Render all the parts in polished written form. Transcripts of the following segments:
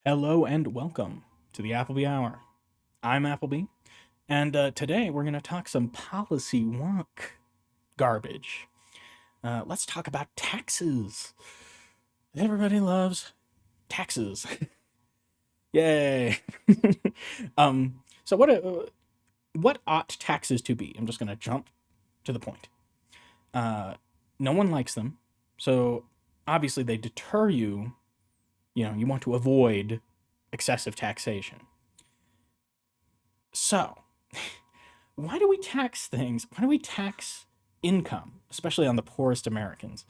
Hello and welcome to the Appleby Hour. I'm Appleby, and today we're going to talk some policy wonk garbage. Let's talk about taxes. Everybody loves taxes. Yay! So what ought taxes to be? I'm just going to jump to the point. Uh, no one likes them, so obviously they deter you. You know, you want to avoid excessive taxation. So, why do we tax things? Why do we tax income, especially on the poorest Americans?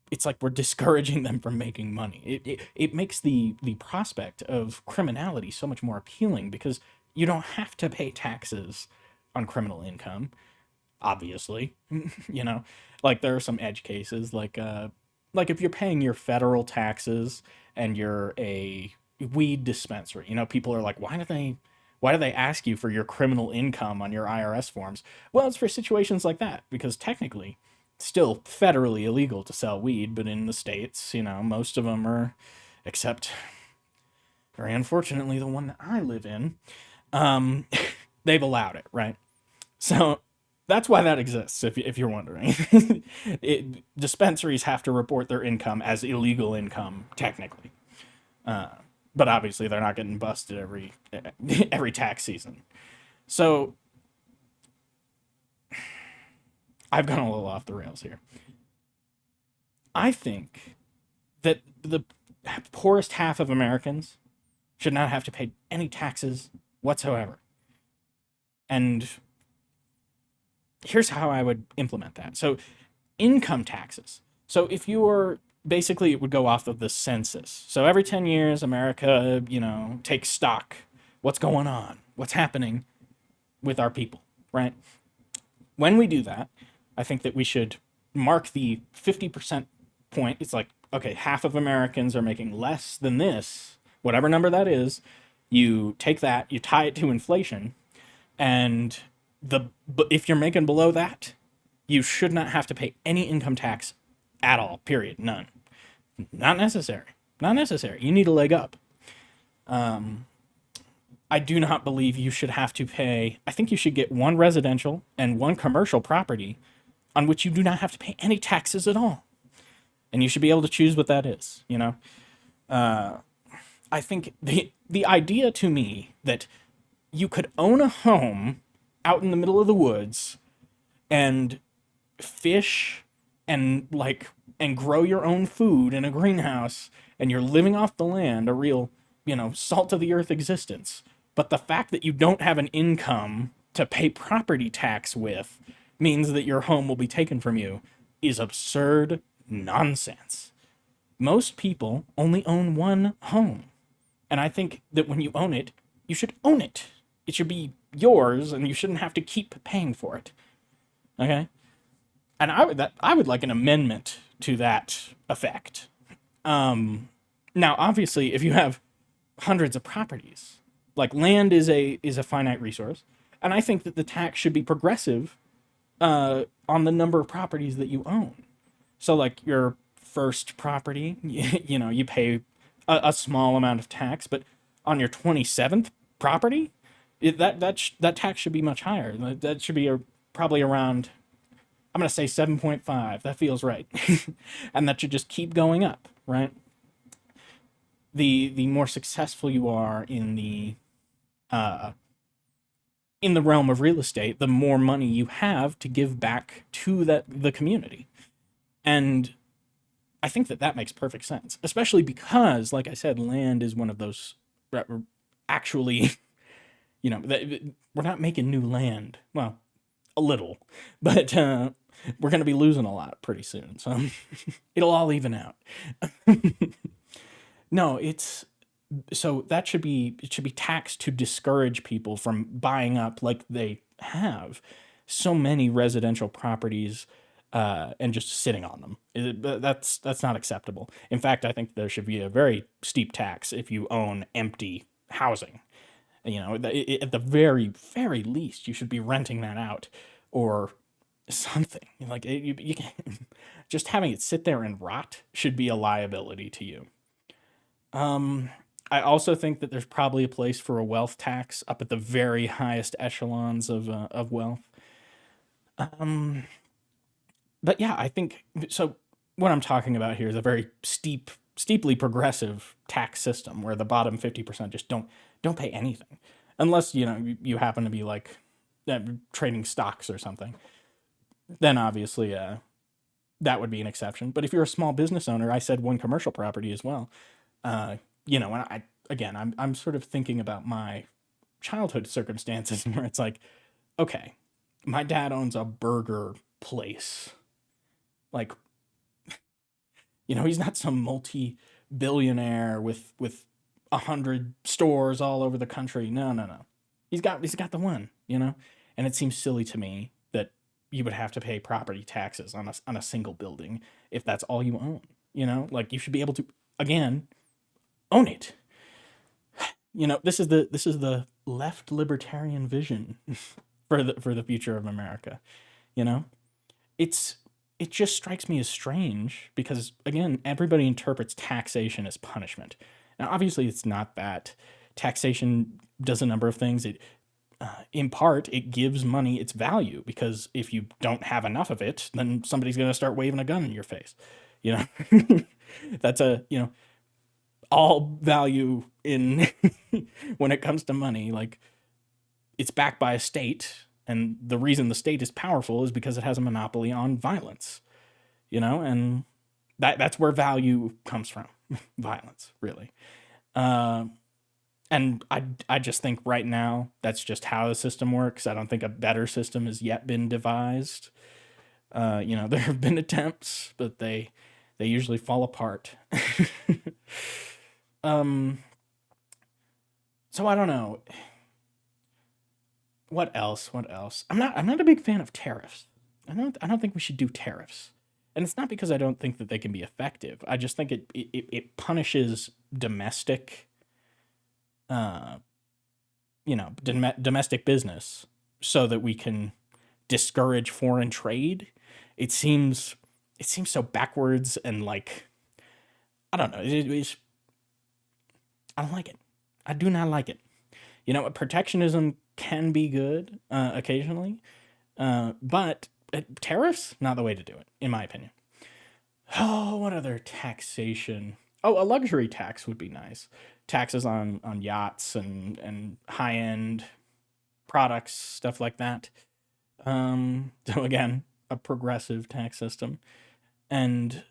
It's like we're discouraging them from making money. It makes the prospect of criminality so much more appealing because you don't have to pay taxes on criminal income, obviously. you know, like there are some edge cases like if you're paying your federal taxes and you're a weed dispensary, people are like, why do they ask you for your criminal income on your IRS forms? Well, it's for situations like that because technically it's still federally illegal to sell weed, but in the states, most of them are, except very unfortunately the one that I live in, um, they've allowed it, right? So that's why that exists, if you're wondering. Dispensaries have to report their income as illegal income, technically. Uh, but obviously, they're not getting busted every tax season. So I've gone a little off the rails here. I think that the poorest half of Americans should not have to pay any taxes whatsoever. And here's how I would implement that. So income taxes. So if you were basically it would go off of the census. So every 10 years America, takes stock. What's going on? What's happening with our people, right? When we do that, I think that we should mark the 50% point. It's like, okay, half of Americans are making less than this, whatever number that is. You take that, you tie it to inflation, and but if you're making below that, you should not have to pay any income tax at all. Period. None. Not necessary. Not necessary. You need a leg up. I do not believe you should have to pay. I think you should get one residential and one commercial property on which you do not have to pay any taxes at all. And you should be able to choose what that is. I think the idea to me that you could own a home out in the middle of the woods and fish and grow your own food in a greenhouse and you're living off the land, a real, salt of the earth existence. But the fact that you don't have an income to pay property tax with means that your home will be taken from you is absurd nonsense. Most people only own one home. And I think that when you own it, you should own it. It should be yours and you shouldn't have to keep paying for it. Okay? And I would like an amendment to that effect. Now, obviously, if you have hundreds of properties, like land is a finite resource, and I think that the tax should be progressive on the number of properties that you own. So, like your first property, you pay a small amount of tax, but on your 27th property, that tax should be much higher. That should be probably around, I'm going to say 7.5. That feels right. And that should just keep going up, right? The more successful you are uh, in the realm of real estate, the more money you have to give back to the community. And I think that makes perfect sense, especially because, like I said, land is one of those actually, we're not making new land. Well, a little, but we're going to be losing a lot pretty soon. So it'll all even out. No, it's so that it should be taxed to discourage people from buying up like they have so many residential properties and just sitting on them. That's not acceptable. In fact, I think there should be a very steep tax if you own empty housing. At the very very least, you should be renting that out or something like you can, just having it sit there and rot should be a liability to you. I also think that there's probably a place for a wealth tax up at the very highest echelons of wealth. Um, but yeah, I think so. What I'm talking about here is a very steeply progressive tax system where the bottom 50% just don't pay anything, unless you happen to be like trading stocks or something. Then obviously, that would be an exception. But if you're a small business owner, I said one commercial property as well. Uh, and I'm sort of thinking about my childhood circumstances where it's like, okay, my dad owns a burger place. Like, he's not some multi-billionaire with 100 stores all over the country. No, no, no. He's got the one, and it seems silly to me that you would have to pay property taxes on a single building if that's all you own. Like you should be able to again own it. This is the left libertarian vision for the future of America. You know, it's it just strikes me as strange because again, everybody interprets taxation as punishment. Now, obviously, it's not that. Taxation does a number of things. In part, it gives money its value because if you don't have enough of it, then somebody's going to start waving a gun in your face. You know, that's all value in when it comes to money. Like it's backed by a state, and the reason the state is powerful is because it has a monopoly on violence. And that's where value comes from, violence, really. Uh, and I just think right now that's just how the system works. I don't think a better system has yet been devised. There have been attempts, but they usually fall apart. um, so I don't know what else. What else? I'm not a big fan of tariffs. I don't think we should do tariffs. And it's not because I don't think that they can be effective. I just think it punishes uh, domestic business so that we can discourage foreign trade. It seems it seems so backwards and like I don't know. I don't like it. I do not like it. Protectionism can be good occasionally, but tariffs not the way to do it, in my opinion. Oh, what other taxation? Oh, a luxury tax would be nice. Taxes on yachts and high end products, stuff like that. So again, a progressive tax system, and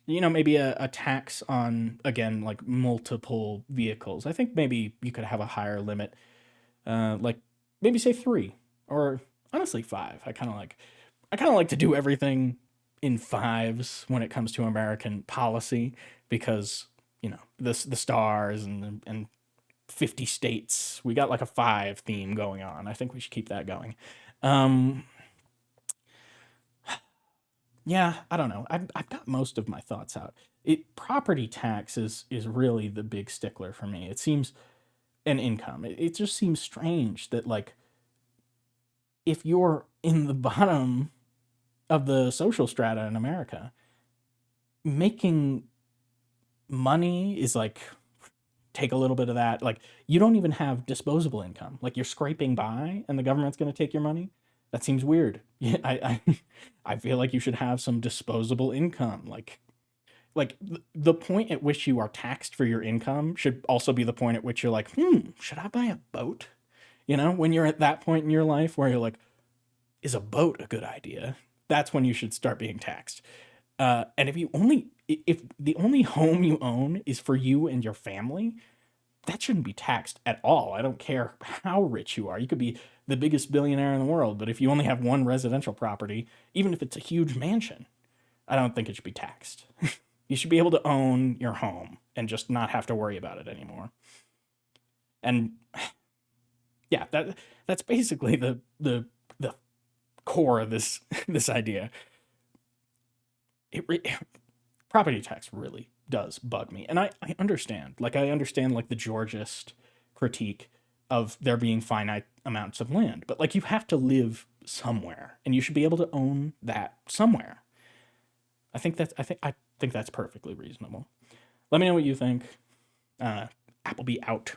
maybe a tax on again like multiple vehicles. I think maybe you could have a higher limit, like maybe say three or honestly five. I kind of like to do everything in fives when it comes to American policy because the stars and 50 states. We got like a five theme going on. I think we should keep that going. Um, yeah, I don't know. I've got most of my thoughts out. Property tax is really the big stickler for me. It seems an income. It just seems strange that like if you're in the bottom of the social strata in America, making money is like take a little bit of that. Like you don't even have disposable income. Like you're scraping by and the government's going to take your money. That seems weird. Yeah, I feel like you should have some disposable income. Like the point at which you are taxed for your income should also be the point at which you're like, should I buy a boat? When you're at that point in your life where you're like, is a boat a good idea? That's when you should start being taxed. And if the only home you own is for you and your family, that shouldn't be taxed at all. I don't care how rich you are. You could be the biggest billionaire in the world, but if you only have one residential property, even if it's a huge mansion, I don't think it should be taxed. You should be able to own your home and just not have to worry about it anymore. And yeah, that's basically the core of this this idea. It property tax really does bug me, and I understand. Like I understand like the Georgist critique of there being finite amounts of land, but like you have to live somewhere, and you should be able to own that somewhere. I think think that's perfectly reasonable. Let me know what you think. Applebee out.